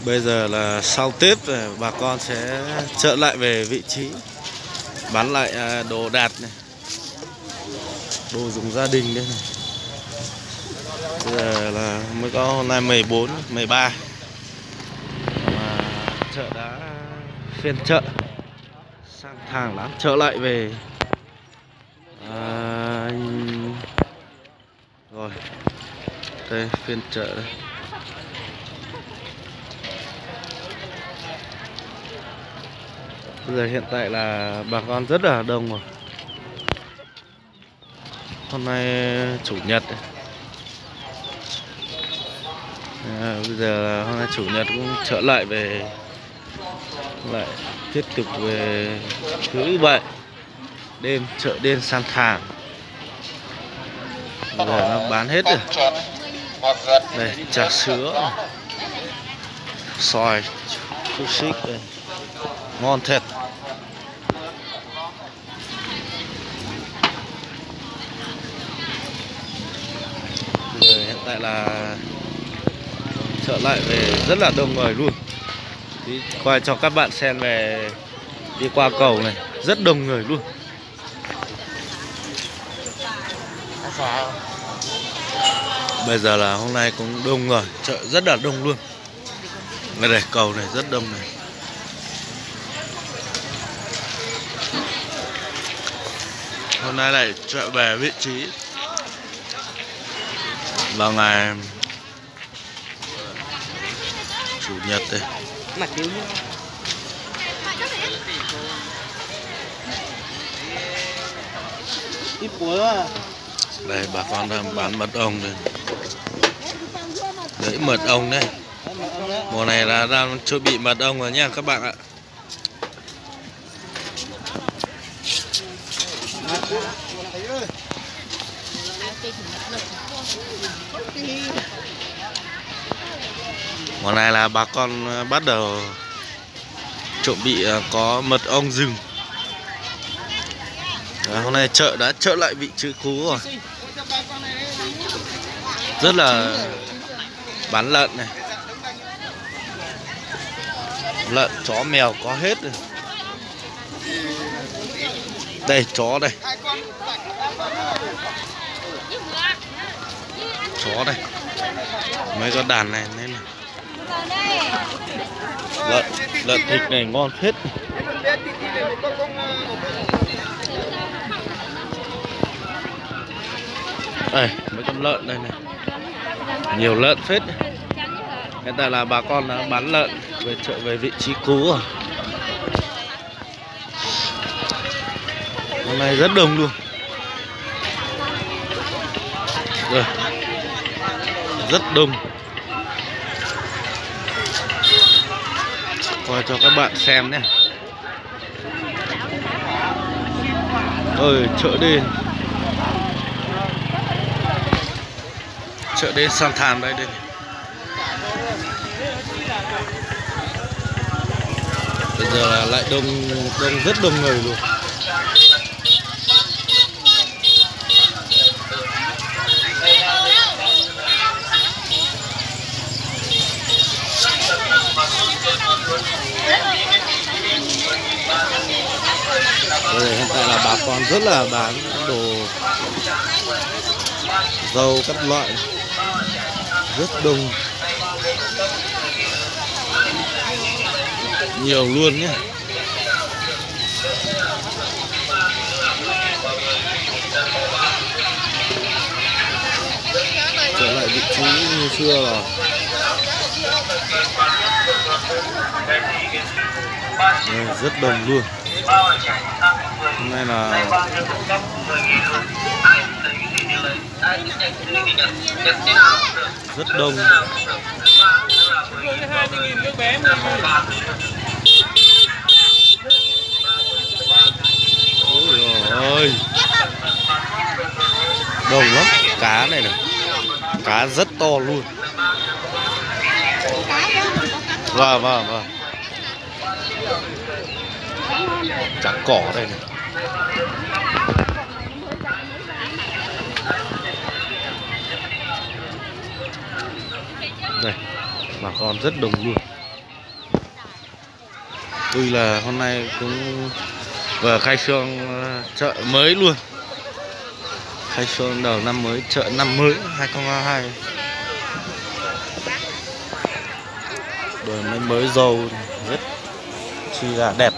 Bây giờ là sau Tết rồi, bà con sẽ trở lại về vị trí bán lại đồ đạc này, đồ dùng gia đình đây này. Bây giờ là mới có hôm nay 14, 13 mà chợ đã phiên chợ sang thàng lắm, trở lại về rồi đây phiên chợ đây. Bây giờ hiện tại là bà con rất là đông rồi. Hôm nay chủ nhật. Bây giờ là hôm nay chủ nhật cũng trở lại về, lại tiếp tục về thứ Bảy đêm, chợ đêm San Thàng. Bây giờ nó bán hết rồi. Đây trà sữa, xoài, xúc xích đây, ngon thật. Bây giờ hiện tại là trở lại về rất là đông người luôn. Đi quay cho các bạn xem về đi qua cầu này, rất đông người luôn. Bây giờ là hôm nay cũng đông người, chợ rất là đông luôn. Ngay đây cầu này rất đông này. Hôm nay lại trở về vị trí vào ngày chủ nhật đây. Đây bà con đang bán mật ong đây. Đấy mật ong đây. Mùa này là đang chuẩn bị mật ong rồi nha các bạn ạ. Mùa này là bà con bắt đầu chuẩn bị có mật ong rừng. Hôm nay chợ đã trở lại vị trí cũ rồi. Rất là bán lợn này, lợn, chó, mèo có hết rồi. Đây chó đây, chó đây, mấy con đàn này nên này. Lợn thịt này ngon phết. Đây mấy con lợn đây này, nhiều lợn phết. Hiện tại là bà con đã bán lợn về chợ về vị trí cũ rồi. Hôm nay rất đông luôn. Rồi, rất đông. Coi cho các bạn xem nhé. Ơi chợ đêm, chợ đêm San Thàng đây đây. Bây giờ là lại đông rất đông người luôn. Bây giờ hiện tại là bà con rất là bán đồ rau các loại rất đông, nhiều luôn nhé. Trở lại vị trí như xưa rồi. Đây, rất đông luôn. Hôm nay là rất đông. Ôi ơi, đông lắm. Cá này này, cá rất to luôn. Vâng. Chả cỏ đây này. Đây, bà con rất đông luôn. Tuy là hôm nay cũng vừa khai trương chợ mới luôn, khai trương đầu năm mới, chợ năm mới 2022. Đồi mấy mới dầu rất chi là đẹp.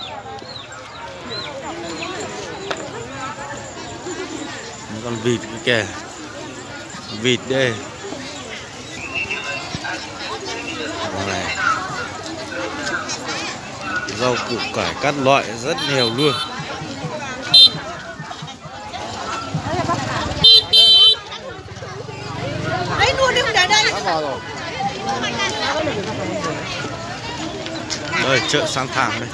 Mấy con vịt kìa, vịt đây. Này. Rau củ cải các loại rất nhiều luôn. Đấy luôn đi không để đây. Đây chợ sang thẳng đây.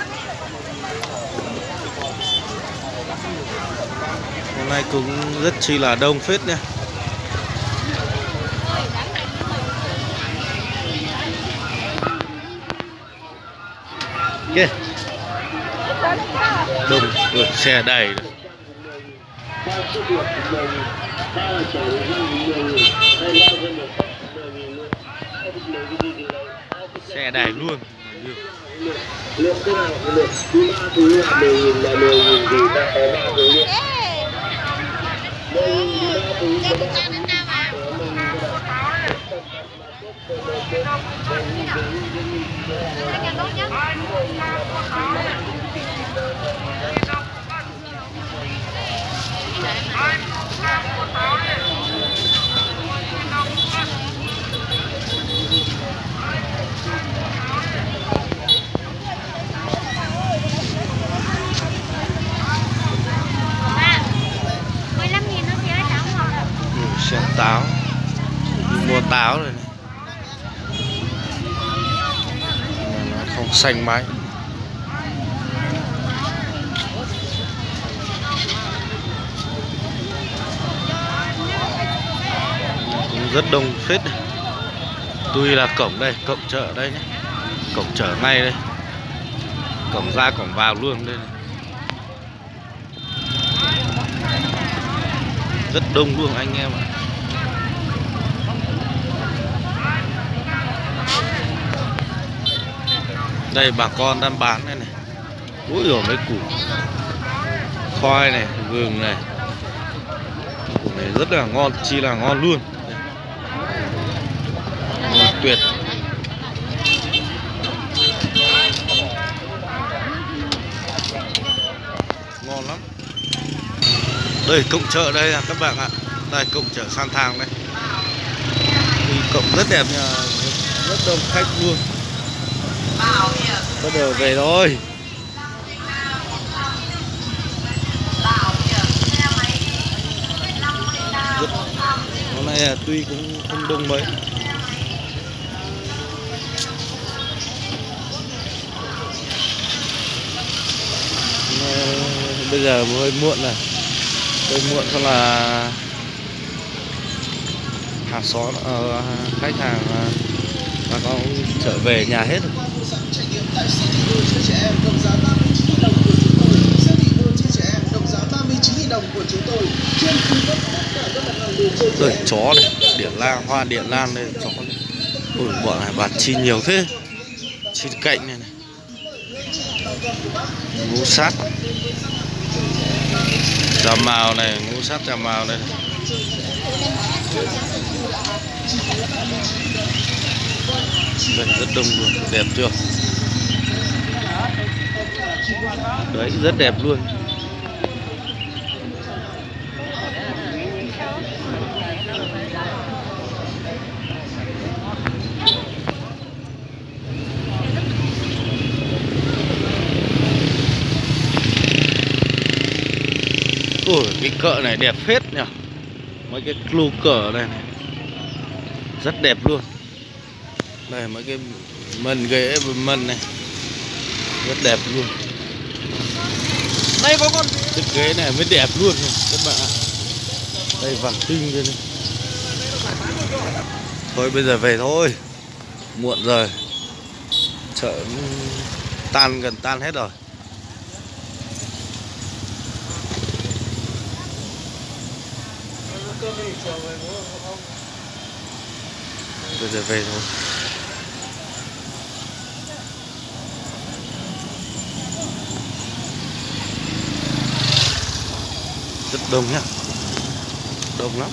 Hôm nay cũng rất chi là đông phết nha. Kìa. Đông, xe đầy rồi. Xe đầy luôn. Lượng cái nào cũng được, thứ ba thứ là 10.000 và 10.000 thì ta có 3 thứ nữa. 10.000 thì 3 thứ, có 3 thứ. Xem táo, mua táo rồi này. Nó không xanh máy. Cũng rất đông phết này. Tuy là cổng đây, cổng chợ đây nhé, cổng chợ ngay đây, cổng ra cổng vào luôn đây này. Rất đông luôn anh em ạ. Đây bà con đang bán đây này. Úi dồi mấy củ khoai này, gừng này. Củ này rất là ngon, chi là ngon luôn. Ngon tuyệt. Ngon lắm. Đây cổng chợ đây là các bạn ạ. Đây cổng chợ San Thàng đây. Thì cổng rất đẹp nha, rất đông khách luôn. Bắt đầu về thôi. Rất... Hôm nay là tuy cũng không đông mấy. Bây giờ hơi muộn rồi. Hơi muộn xong là hàng xóm khách hàng bà con trở về nhà hết rồi. Rồi chó này, điện lang, hoa điện lang đây, chó này. Ôi bọn này bán chi nhiều thế. Chi cạnh này này. Ngũ sát. Trà mào này, ngũ sát trà mào đây này. Đây rất đông luôn, đẹp chưa? Đấy rất đẹp luôn. Ôi cái cỡ này đẹp phết nhỉ. Mấy cái clu cờ này này rất đẹp luôn. Đây mấy cái mần ghế mần này rất đẹp luôn. Đây có con chiếc ghế này mới đẹp luôn này, các bạn ạ. Đây vàng tinh đây này. Thôi bây giờ về thôi, muộn rồi, chợ gần tan hết rồi. Bây giờ về thôi. rất đông nhá, đông lắm.